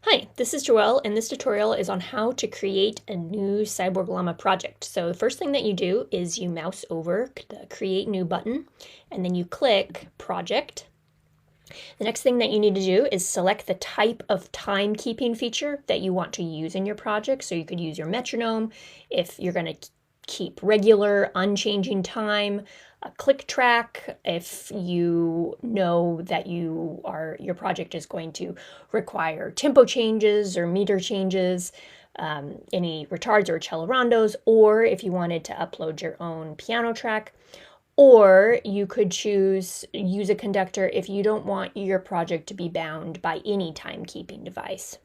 Hi, this is Joelle, and this tutorial is on how to create a new Cyborg Llama project. So the first thing that you do is you mouse over the Create New button, and then you click Project. The next thing that you need to do is select the type of timekeeping feature that you want to use in your project. So you could use your metronome if you're going to keep regular, unchanging time, a click track if you know that your project is going to require tempo changes or meter changes, any retards or accelerandos, or if you wanted to upload your own piano track. Or you could use a conductor if you don't want your project to be bound by any timekeeping device.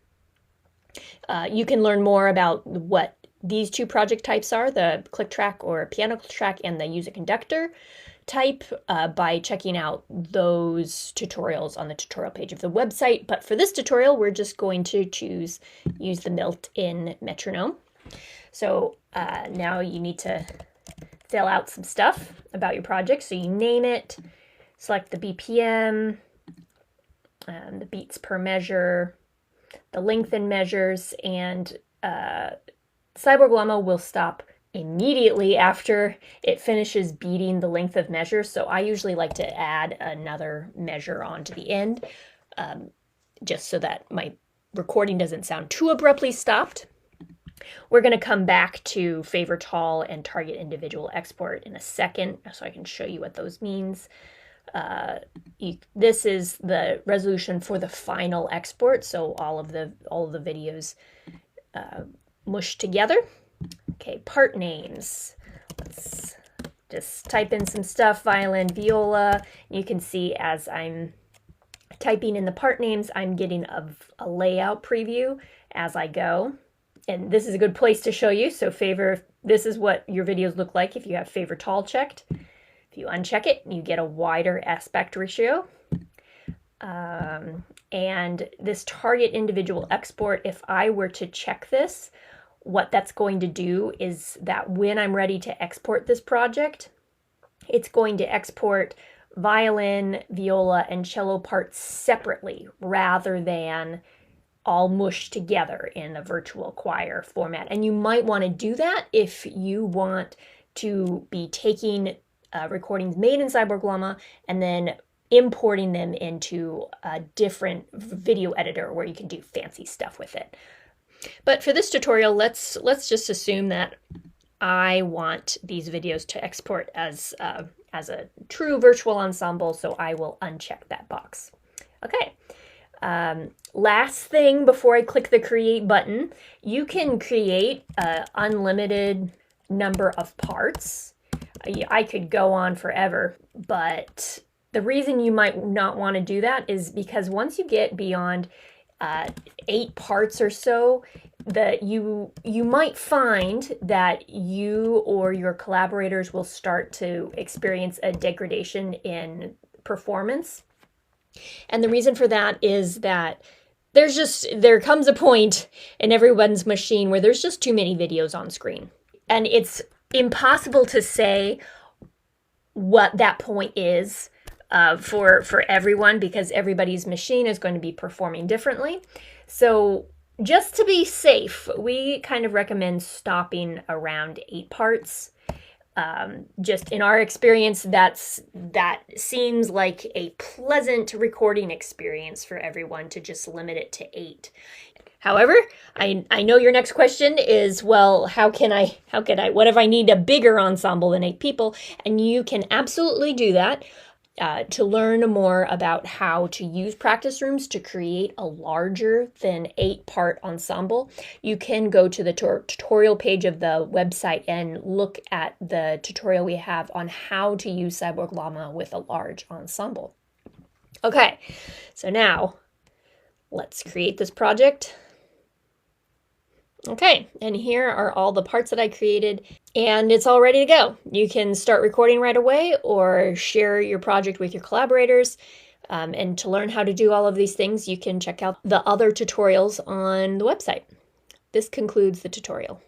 You can learn more about what these two project types are, the click track or piano track and the use a conductor type, by checking out those tutorials on the tutorial page of the website. But for this tutorial, we're just going to use the built-in metronome. So now you need to fill out some stuff about your project. So you name it, select the BPM, the beats per measure, the length in measures, and Cyborg Llama will stop immediately after it finishes beating the length of measure. So I usually like to add another measure onto the end, just so that my recording doesn't sound too abruptly stopped. We're going to come back to favor tall and target individual export in a second, so I can show you what those means. This is the resolution for the final export, so all of the videos mushed together. Okay, part names. Let's just type in some stuff, violin, viola. You can see as I'm typing in the part names, I'm getting a layout preview as I go. And this is a good place to show you. So this is what your videos look like if you have favor tall checked. If you uncheck it, you get a wider aspect ratio. And this target individual export, if I were to check this, what that's going to do is that when I'm ready to export this project, it's going to export violin, viola, and cello parts separately rather than all mushed together in a virtual choir format. And you might want to do that if you want to be taking recordings made in Cyborg Llama and then importing them into a different video editor where you can do fancy stuff with it. But for this tutorial, let's just assume that I want these videos to export as a true virtual ensemble, so I will uncheck that box. Okay. Last thing before I click the create button, you can create an unlimited number of parts. I could go on forever, but the reason you might not want to do that is because once you get beyond 8 parts or so, that you might find that you or your collaborators will start to experience a degradation in performance. And the reason for that is that there comes a point in everyone's machine where there's just too many videos on screen. And it's impossible to say what that point is for everyone, because everybody's machine is going to be performing differently. So just to be safe, we kind of recommend stopping around 8 parts. Just in our experience, that seems like a pleasant recording experience for everyone to just limit it to 8. However, I know your next question is, well, what if I need a bigger ensemble than 8 people? And you can absolutely do that. To learn more about how to use practice rooms to create a larger than 8-part ensemble, you can go to the tutorial page of the website and look at the tutorial we have on how to use Cyborg Llama with a large ensemble. Okay, so now let's create this project. Okay, and here are all the parts that I created, and it's all ready to go. You can start recording right away or share your project with your collaborators. And to learn how to do all of these things, you can check out the other tutorials on the website. This concludes the tutorial.